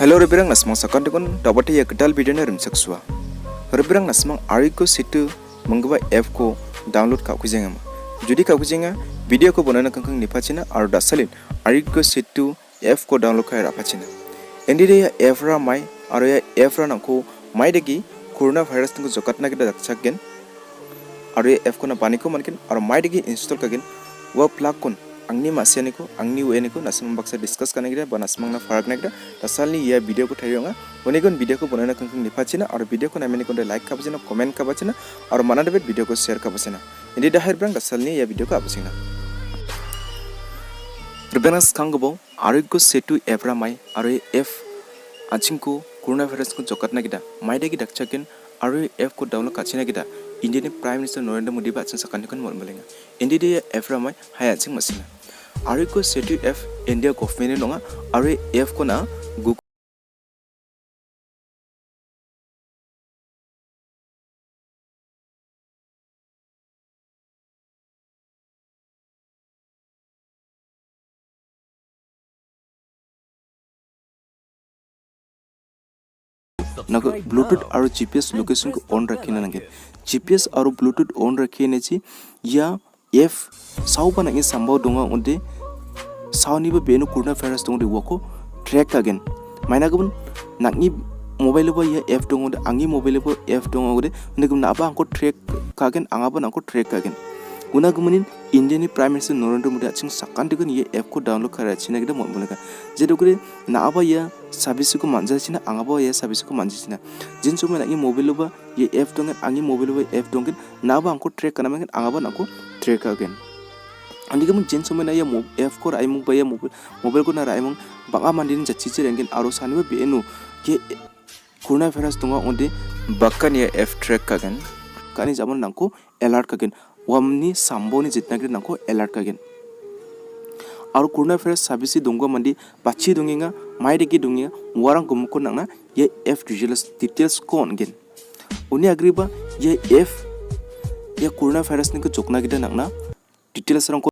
Hello Repengrang nasmang Sakantiko An'gni ya kedal video na Rimchaksoua. Repengrang nasmang Arokya setu mengguba app ko download ka kujenga. Judi ka kujenga video ko bonnaona kangkang nipachina aru dasalin Arokya setu app ko download ka rapachina. Endide ya app ra mai aru ya app ra nangko maidaki Coronavirus tunggu joka'tna kita dakchakgen aru ya app ko na bani ko mankin aru maidaki install kagen wa plug kon An'gni masya ko An'gni we ko nasmang baksa discuss kana kita ba nasmang na farak na kita dasalni ya video ko thayonga onikon video ko bonnaona kangkang nipachina aru video ko nameni ko like kapachina comment kapachina aru mana debet video ko share kapachina indi dahir brang dasalni ya video ko apachina Repengrang skangbo Arokya setu app ra mai aru app anchingko Coronavirus ko joka'tna kita maidaki dakchakgen aru app ko download kachina kita Indian Prime Minister Narendra Modi ba achang Sakantiko An'gni India app ra mai hai aching masina Arokya setu app India government nonga aru app ko na Google naga Bluetooth aru GPS location ko on rakhina nange GPS aru Bluetooth on rakhine chi ya app sauba nange sambao donga onde sauni ba benu Coronavirus dong de wako track again maina gabun nangni mobile ba ya app dong onde angi mobile ba app dong onde negum na ba angko track kagen anga ba angko track kagen una gumunin Indian Prime Minister Narendra Modi aching Sakantiko An'gni app ko download kara china gida monboleka jedo kore na aba ya service ko manja china anga ba ya service ko manja china jin somai nagi mobile ba ya app dong angi mobile ba app dong na ba angko track kana mengen anga ba nangko track again andi kamu jin somai na ya app ko rai mung ba ya mobile ko na rai mung banga mandin jachi chirengen aro sani ba benu ke Coronavirus dong onde bakkan ya app track kagen kani zaman nangko alert kagen wamni samboni jitna gri nangko alert kagen aru Coronavirus service dongwa mandi bachi donginga maidaki donginga warang gumko nangna ye app details ko ongen uni agriba ye app ye Coronavirus ni ko joknagita nangna details rang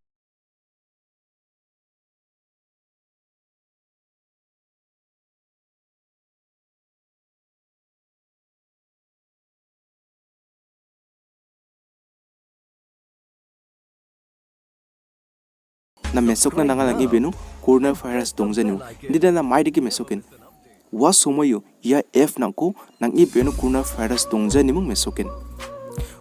na mesok na nanga lagi benu Coronavirus dongjani dida na maidaki mesokin wa somoyo ya app nangko nangi benu Coronavirus dongjani mung mesokin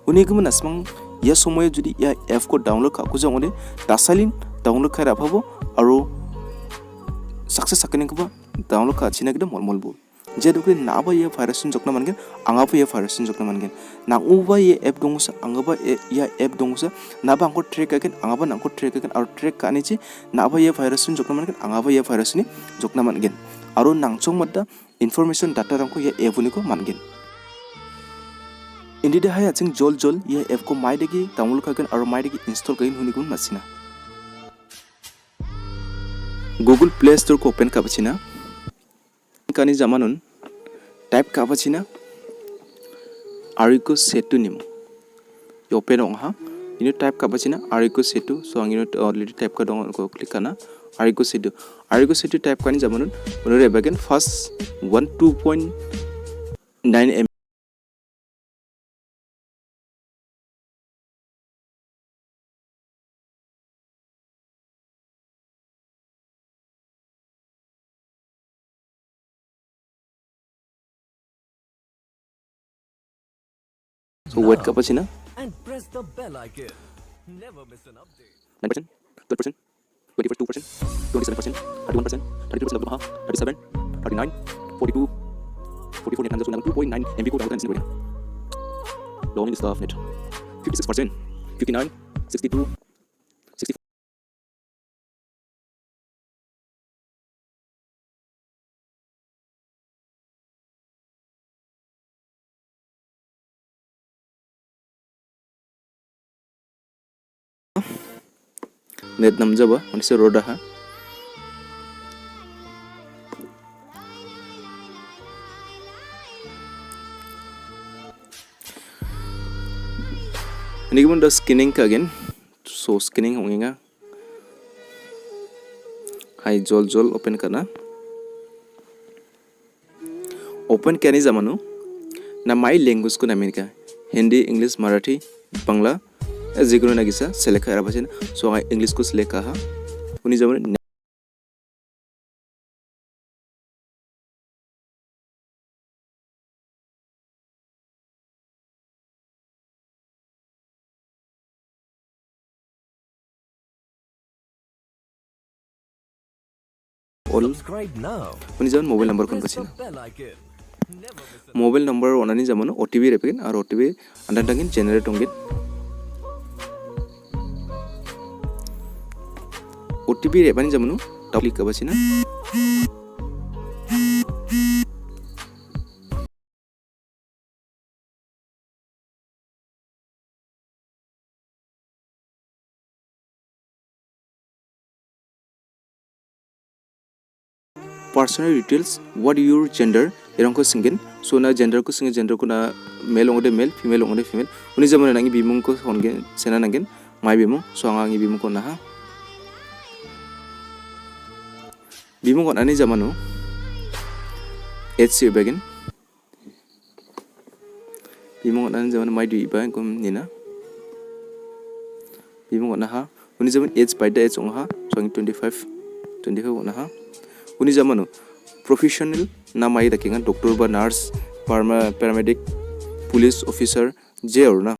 uni gumun asmang ya somoyo judi ya app ko download ka kujang ode dasalin download kara phabo aro success sakene ko ba download ka china gida molbo jedo kre na ba ya virus jokna mangen anga ba ya virus jokna mangen na uba ya app dongsa anga ba ya app dongsa na ba angko track again anga ba nangko track again aro track ka ni chi na ba ya virus jokna mangen anga ba ya virus ni jokna mangen aro nangchong madda information data rangko ya app ni ko mangen indi de haya ching jol ya app ko maidaki download ka again aro maidaki install kain huni kun masina Google Play Store ko open kapachina kani zamanun type kapachina Arokya setu nim open ong ha ini type kapachina Arokya setu so angino already type ka dong ko click kana Arokya setu type kani zamanun unore bagen first 12.9 MB so wait kapachina and press the bell icon. Never miss an update. 9%, 12%, 21%, 2%, 27%, 31%, 32%, 37, 39, 42, 44, 2.9 MB ko download kan long in stuff net 56%, 59, 62, 64. Net namjaba onise roda ha ini kemudian the skinning again so skinning hongenga hai jol open karna open kani zamanu na my language ko namin ka Hindi English Marathi Bangla jikunu na gisa select kara bachin so I English ko select ka ha uni zamanu all Subscribe now. uni zaman mobile number kon bachin Bell icon. Never miss mobile number onani zamanu OTP repegin ar OTP andantangin generate ongin OTP repani zamanu click kabachina personal details what your gender erong ko singen so na gender ko singe gender ko na male ongode male female ongode female uni zamanu nangi bimung ko hongen sena nangen mai bimung so angi bimung ko na ha bimung ko ani zamanu age begin bimung ko ani zamanu mai du iba ko nina bimung ko na ha uni zaman age by the age ong ha so 25 na ha uni zamanu professional na mai dakinga doctor ba nurse paramedic police officer je or na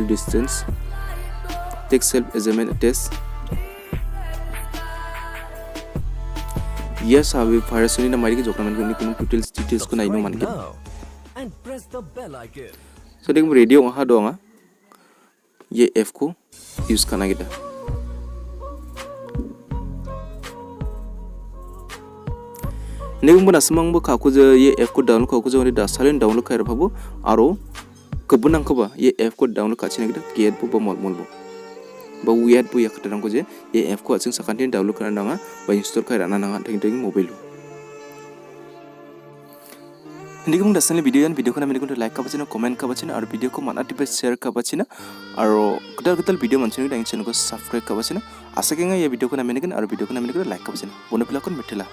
distance take self examine test yes have virusoni na mari ke jokna man ko ni details ko nai no man ke now and press the bell icon. so dekum radio ha donga ye f ko use kana kita nekum bana samang bo ka ko je ye f ko download ko je da silent download kai rabu aro kebunang koba ye f ko download kachina kita get bo mol bo ba wiat bo yakata ko je ye f ko aching sakantin download kana nanga ba install kai rana nanga thing mobile hindi ko dasane video ko na mene ko like kabachina comment kabachina aru video ko mana tipe share kabachina aru ketal video manchini dang channel ko subscribe kabachina asa kenga ye video ko na mene aru video ko na mene ko like kabachina bono pila kon metela